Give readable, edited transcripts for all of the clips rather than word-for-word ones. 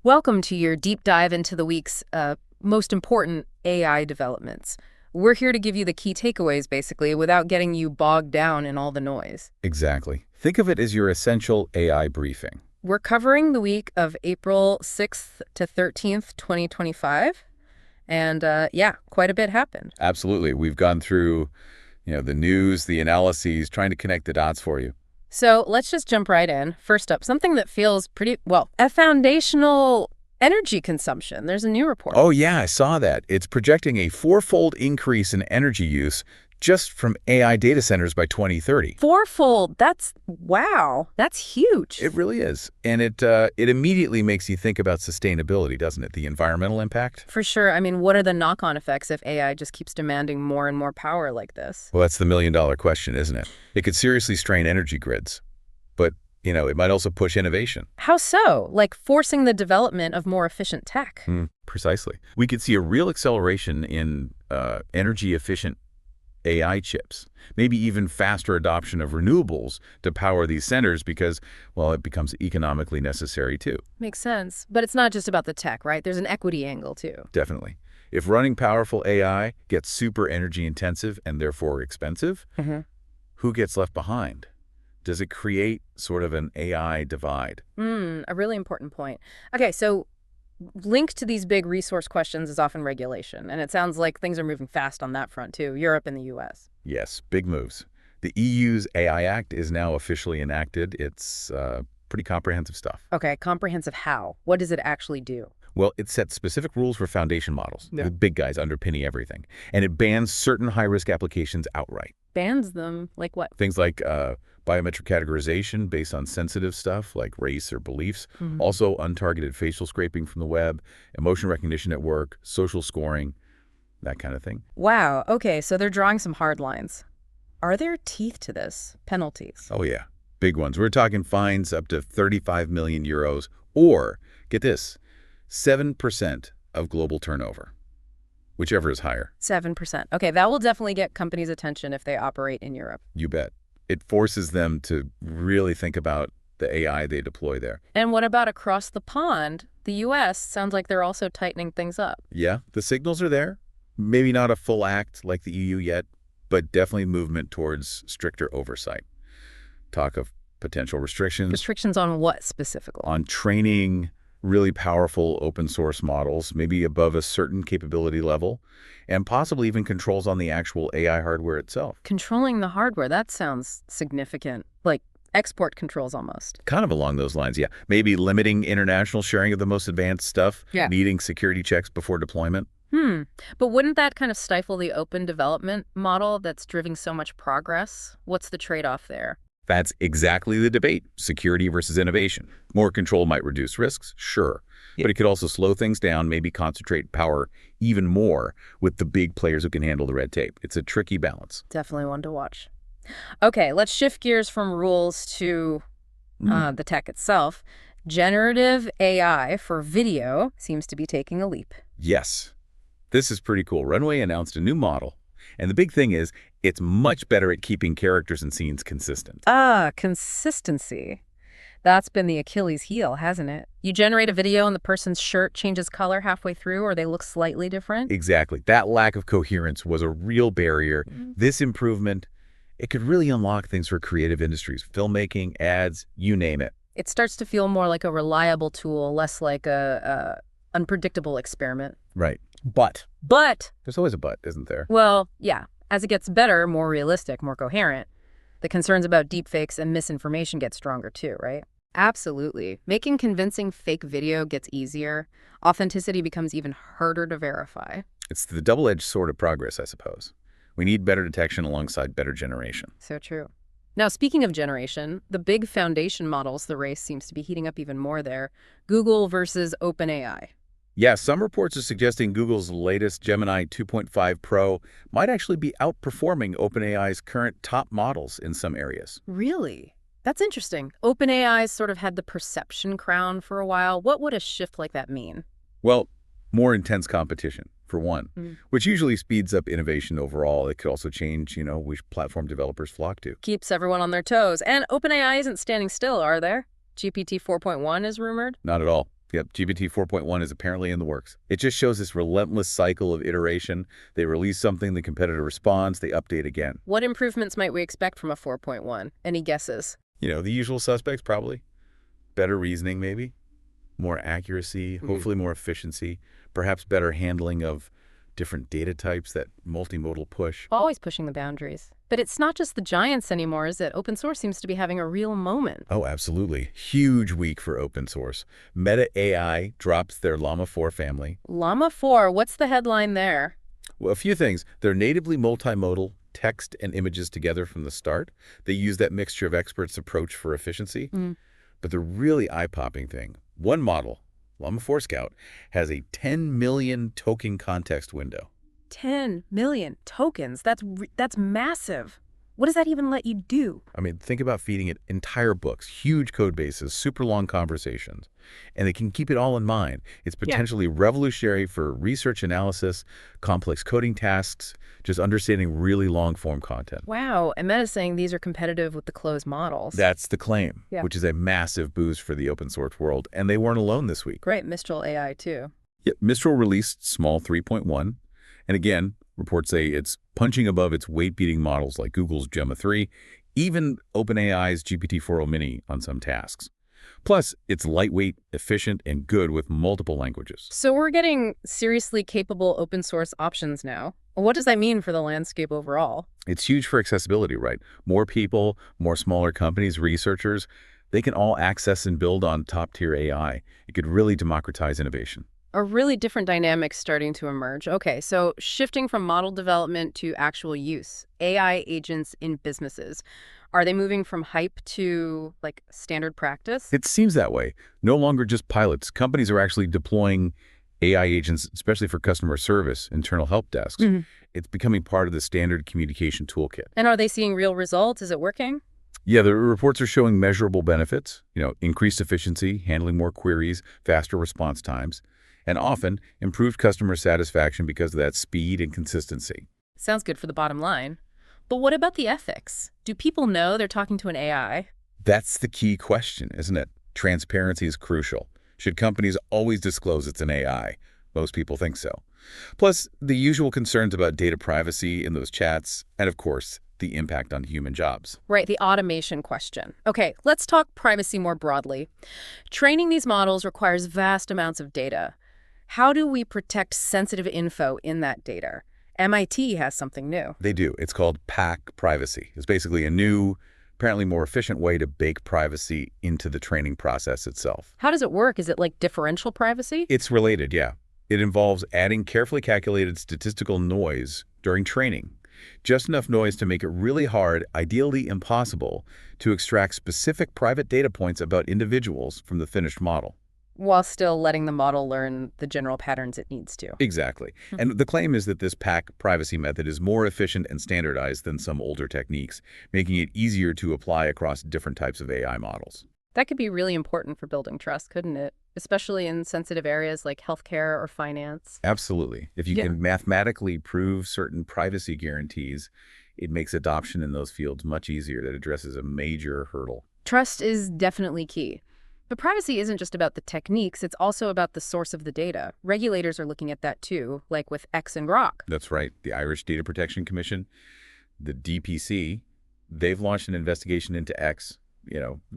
Welcome to your deep dive into the week's most important AI developments. We're here to give you the key takeaways, basically, without getting you bogged down in all the noise. Exactly. Think of it as your essential AI briefing. We're covering the week of April 6th to 13th, 2025. And yeah, quite a bit happened. Absolutely. We've gone through, the news, the analyses, trying to connect the dots for you. So let's just jump right in. First up, something that feels pretty, well, a foundational energy consumption. There's a new report. Oh, yeah, I saw that. It's projecting a fourfold increase in energy use just from AI data centers by 2030. Fourfold. Wow. That's huge. It really is. And it immediately makes you think about sustainability, doesn't it? The environmental impact. For sure. I mean, what are the knock-on effects if AI just keeps demanding more and more power like this? Well, that's the million-dollar question, isn't it? It could seriously strain energy grids. But, it might also push innovation. How so? Like forcing the development of more efficient tech? Precisely. We could see a real acceleration in energy-efficient AI chips, maybe even faster adoption of renewables to power these centers because, well, it becomes economically necessary too. Makes sense. But it's not just about the tech, right? There's an equity angle too. Definitely. If running powerful AI gets super energy intensive and therefore expensive, who gets left behind? Does it create sort of an AI divide? A really important point. Okay, so linked to these big resource questions is often regulation, and it sounds like things are moving fast on that front too, Europe and the US. Yes, big moves. The EU's AI Act is now officially enacted. It's pretty comprehensive stuff. Okay, comprehensive how? What does it actually do? Well, it sets specific rules for foundation models, the big guys underpinning everything, and it bans certain high-risk applications outright. Bans them? Like what? Things like biometric categorization based on sensitive stuff like race or beliefs, also untargeted facial scraping from the web, emotion recognition at work, social scoring, that kind of thing. Wow, okay, so they're drawing some hard lines. Are there teeth to this? Penalties? Oh yeah, big ones. We're talking fines up to 35 million euros or, get this, 7% of global turnover, whichever is higher. 7%. Okay, that will definitely get companies' attention if they operate in Europe. You bet. It forces them to really think about the AI they deploy there. And what about across the pond? The US sounds like they're also tightening things up. Yeah, the signals are there. Maybe not a full act like the EU yet, but definitely movement towards stricter oversight. Talk of potential restrictions. Restrictions on what specifically? On training really powerful open source models, maybe above a certain capability level, and possibly even controls on the actual AI hardware itself. Controlling the hardware, that sounds significant. Like export controls almost. Kind of along those lines, yeah. Maybe limiting international sharing of the most advanced stuff, needing security checks before deployment. But wouldn't that kind of stifle the open development model that's driving so much progress? What's the trade-off there? That's exactly the debate, security versus innovation. More control might reduce risks, sure, but it could also slow things down, maybe concentrate power even more with the big players who can handle the red tape. It's a tricky balance. Definitely one to watch. Okay, let's shift gears from rules to the tech itself. Generative AI for video seems to be taking a leap. Yes, this is pretty cool. Runway announced a new model. And the big thing is, it's much better at keeping characters and scenes consistent. Consistency. That's been the Achilles heel, hasn't it? You generate a video and the person's shirt changes color halfway through or they look slightly different. Exactly. That lack of coherence was a real barrier. This improvement, it could really unlock things for creative industries, filmmaking, ads, you name it. It starts to feel more like a reliable tool, less like a unpredictable experiment. Right. But there's always a but, isn't there? Well, yeah. As it gets better, more realistic, more coherent, the concerns about deepfakes and misinformation get stronger too, right? Absolutely. Making convincing fake video gets easier. Authenticity becomes even harder to verify. It's the double-edged sword of progress, I suppose. We need better detection alongside better generation. So true. Now, speaking of generation, the big foundation models, the race seems to be heating up even more there. Google versus OpenAI. Yeah, some reports are suggesting Google's latest Gemini 2.5 Pro might actually be outperforming OpenAI's current top models in some areas. Really? That's interesting. OpenAI's sort of had the perception crown for a while. What would a shift like that mean? Well, more intense competition, for one, which usually speeds up innovation overall. It could also change, which platform developers flock to. Keeps everyone on their toes. And OpenAI isn't standing still, are there? GPT 4.1 is rumored? Not at all. Yep, GPT 4.1 is apparently in the works. It just shows this relentless cycle of iteration. They release something, the competitor responds, they update again. What improvements might we expect from a 4.1? Any guesses? The usual suspects probably. Better reasoning maybe, more accuracy, hopefully more efficiency, perhaps better handling of different data types, that multimodal push. Always pushing the boundaries. But it's not just the giants anymore, is it? Open source seems to be having a real moment. Oh, absolutely. Huge week for open source. Meta AI drops their Llama 4 family. Llama 4, what's the headline there? Well, a few things. They're natively multimodal, text and images together from the start. They use that mixture of experts approach for efficiency. But the really eye-popping thing, one model, Llama 4 Scout, has a 10 million token context window. 10 million tokens. That's massive. What does that even let you do? I mean, think about feeding it entire books, huge code bases, super long conversations, and it can keep it all in mind. It's potentially revolutionary for research analysis, complex coding tasks, just understanding really long-form content. Wow, and Meta's saying these are competitive with the closed models. That's the claim, which is a massive boost for the open source world, and they weren't alone this week. Great, Mistral AI too. Yep, Mistral released Small 3.1, and again, reports say it's punching above its weight-beating models like Google's Llama 3, even OpenAI's GPT-4o Mini on some tasks. Plus, it's lightweight, efficient, and good with multiple languages. So we're getting seriously capable open source options now. What does that mean for the landscape overall? It's huge for accessibility, right? More people, more smaller companies, researchers, they can all access and build on top-tier AI. It could really democratize innovation. A really different dynamic starting to emerge. Okay, so shifting from model development to actual use, AI agents in businesses. Are they moving from hype to, like, standard practice? It seems that way. No longer just pilots. Companies are actually deploying AI agents, especially for customer service, internal help desks. It's becoming part of the standard communication toolkit. And are they seeing real results? Is it working? Yeah, the reports are showing measurable benefits, increased efficiency, handling more queries, faster response times, and often improved customer satisfaction because of that speed and consistency. Sounds good for the bottom line. But what about the ethics? Do people know they're talking to an AI? That's the key question, isn't it? Transparency is crucial. Should companies always disclose it's an AI? Most people think so. Plus, the usual concerns about data privacy in those chats, and of course, the impact on human jobs. Right, the automation question. Okay, let's talk privacy more broadly. Training these models requires vast amounts of data. How do we protect sensitive info in that data? MIT has something new. They do. It's called PAC Privacy. It's basically a new, apparently more efficient way to bake privacy into the training process itself. How does it work? Is it like differential privacy? It's related, yeah. It involves adding carefully calculated statistical noise during training. Just enough noise to make it really hard, ideally impossible, to extract specific private data points about individuals from the finished model. While still letting the model learn the general patterns it needs to. Exactly. And the claim is that this PAC privacy method is more efficient and standardized than some older techniques, making it easier to apply across different types of AI models. That could be really important for building trust, couldn't it? Especially in sensitive areas like healthcare or finance. Absolutely. If you can mathematically prove certain privacy guarantees, it makes adoption in those fields much easier. That addresses a major hurdle. Trust is definitely key. But privacy isn't just about the techniques, it's also about the source of the data. Regulators are looking at that too, like with X and Grok. That's right. The Irish Data Protection Commission, the DPC, they've launched an investigation into X,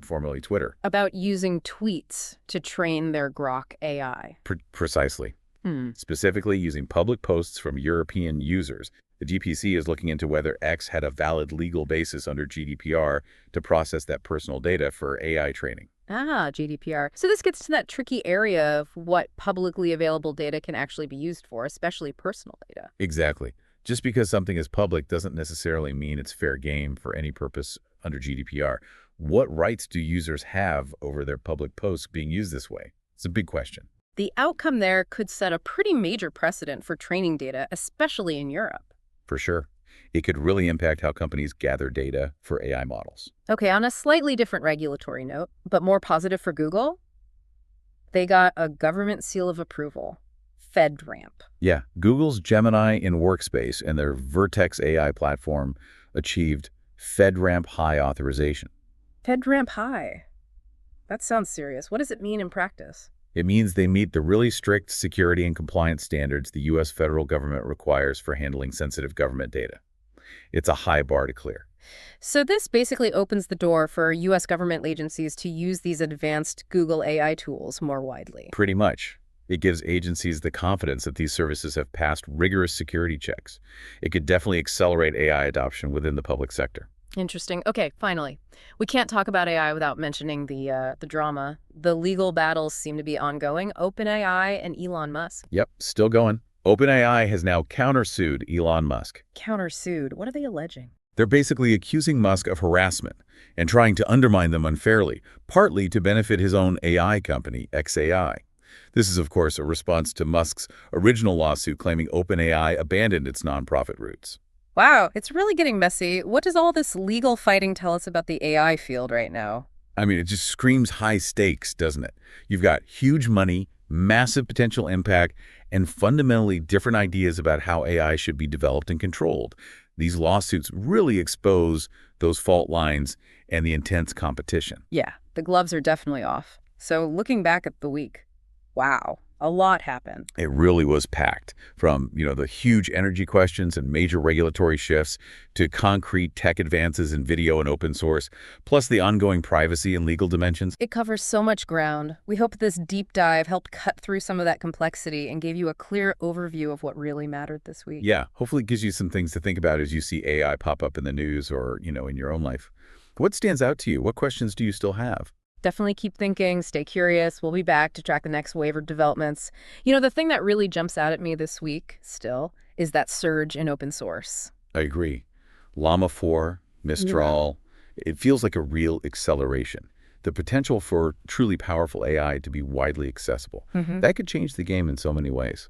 formerly Twitter. About using tweets to train their Grok AI. Precisely. Specifically using public posts from European users. The DPC is looking into whether X had a valid legal basis under GDPR to process that personal data for AI training. Ah, GDPR. So this gets to that tricky area of what publicly available data can actually be used for, especially personal data. Exactly. Just because something is public doesn't necessarily mean it's fair game for any purpose under GDPR. What rights do users have over their public posts being used this way? It's a big question. The outcome there could set a pretty major precedent for training data, especially in Europe. For sure. It could really impact how companies gather data for AI models. Okay, on a slightly different regulatory note, but more positive for Google, they got a government seal of approval, FedRAMP. Yeah, Google's Gemini in Workspace and their Vertex AI platform achieved FedRAMP High authorization. FedRAMP High? That sounds serious. What does it mean in practice? It means they meet the really strict security and compliance standards the U.S. federal government requires for handling sensitive government data. It's a high bar to clear. So this basically opens the door for U.S. government agencies to use these advanced Google AI tools more widely. Pretty much. It gives agencies the confidence that these services have passed rigorous security checks. It could definitely accelerate AI adoption within the public sector. Interesting. Okay, finally. We can't talk about AI without mentioning the drama. The legal battles seem to be ongoing. OpenAI and Elon Musk. Yep, still going. OpenAI has now countersued Elon Musk. Countersued. What are they alleging? They're basically accusing Musk of harassment and trying to undermine them unfairly, partly to benefit his own AI company, xAI. This is, of course, a response to Musk's original lawsuit claiming OpenAI abandoned its nonprofit roots. Wow, it's really getting messy. What does all this legal fighting tell us about the AI field right now? I mean, it just screams high stakes, doesn't it? You've got huge money, massive potential impact, and fundamentally different ideas about how AI should be developed and controlled. These lawsuits really expose those fault lines and the intense competition. Yeah, the gloves are definitely off. So looking back at the week, wow, a lot happened. It really was packed from, the huge energy questions and major regulatory shifts to concrete tech advances in video and open source, plus the ongoing privacy and legal dimensions. It covers so much ground. We hope this deep dive helped cut through some of that complexity and gave you a clear overview of what really mattered this week. Yeah, hopefully it gives you some things to think about as you see AI pop up in the news or, in your own life. What stands out to you? What questions do you still have? Definitely keep thinking, stay curious. We'll be back to track the next wave of developments. The thing that really jumps out at me this week still is that surge in open source. I agree. Llama 4, Mistral, it feels like a real acceleration. The potential for truly powerful AI to be widely accessible. That could change the game in so many ways.